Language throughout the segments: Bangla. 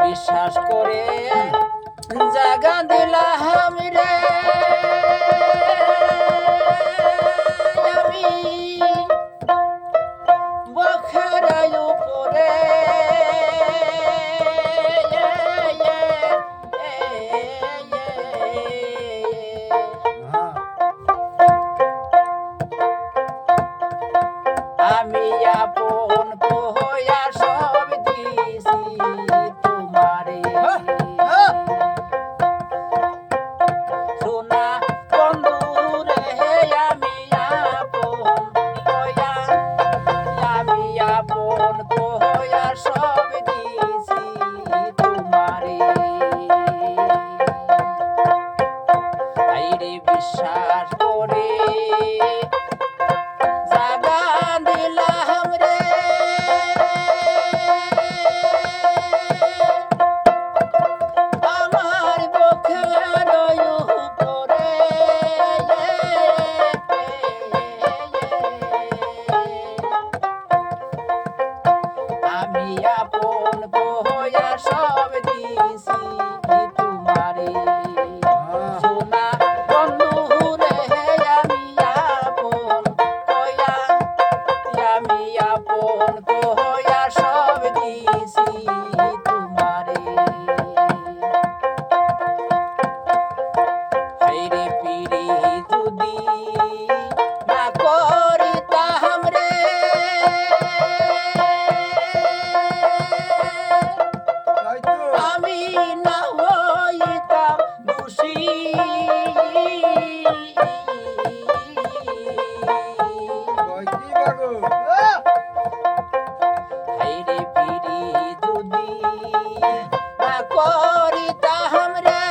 বিশ্বাস করে জাগা দিলাম রে আমি বখের উপরে আমি আপন কইয়া সব দিছি তোমারে সোনা বন্ধু রে আমি আপন কইয়া সব দিছি তোমারে আইরে বিশ্বাস করে আমি আপন কইয়া সব দিছি তোমারে সোনা বন্ধু রে আমি আপন কইয়া সব দিছি তোমারে হাইরে পিরি যদি না করিতাম রে আমি না হইতাম দোষী হাইরে পিরি যদি না করিতাম রে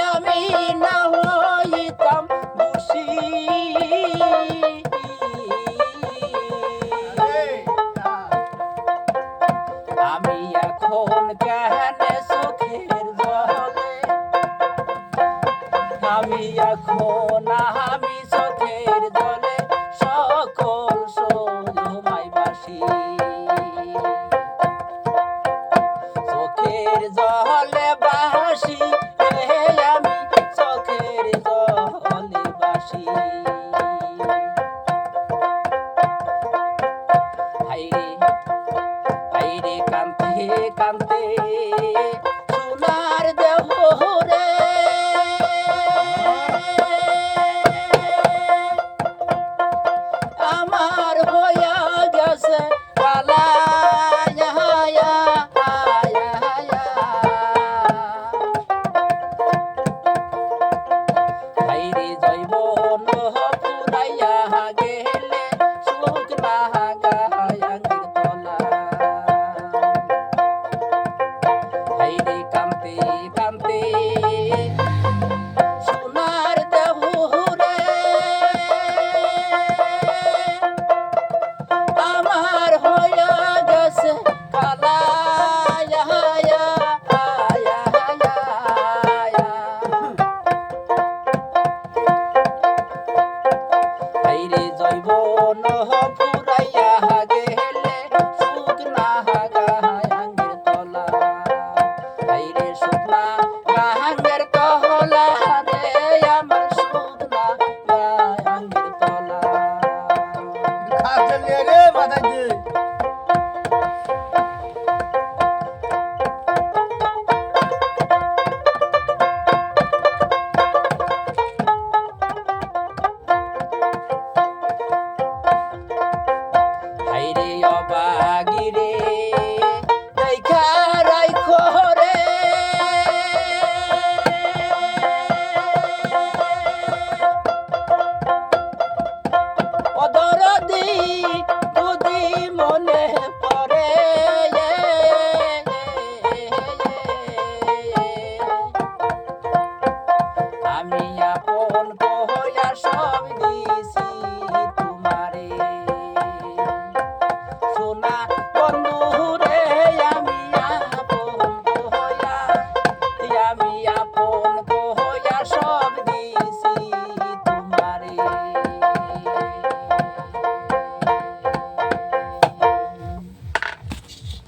আমি না হইতাম দোষী আমি এখন কেন চোখের জলে আমি চোখের জলে সকল সময়বাসী চোখের জলে বাসি আমি চোখের জলে বাসি হাইরে কান্তে কান্তে সোনার দেহ রে আমার হইয়া গেছে কালা হাইরে জৈবন পুরাইয়া গেলে সুখ না গায়াঙ্গের তলা হাইরে কান্তে কান্তে সোনার দেহ রে আমার হইয়া গেছে কালা হাইরে জৈবন পুরাইয়া গেলে সুখ না গায়াঙ্গের তলা হাইরে সুখ না গায়াঙ্গের তলা রে আমার সুখ না গায়াঙ্গের তলা রে বাধা দিয়ে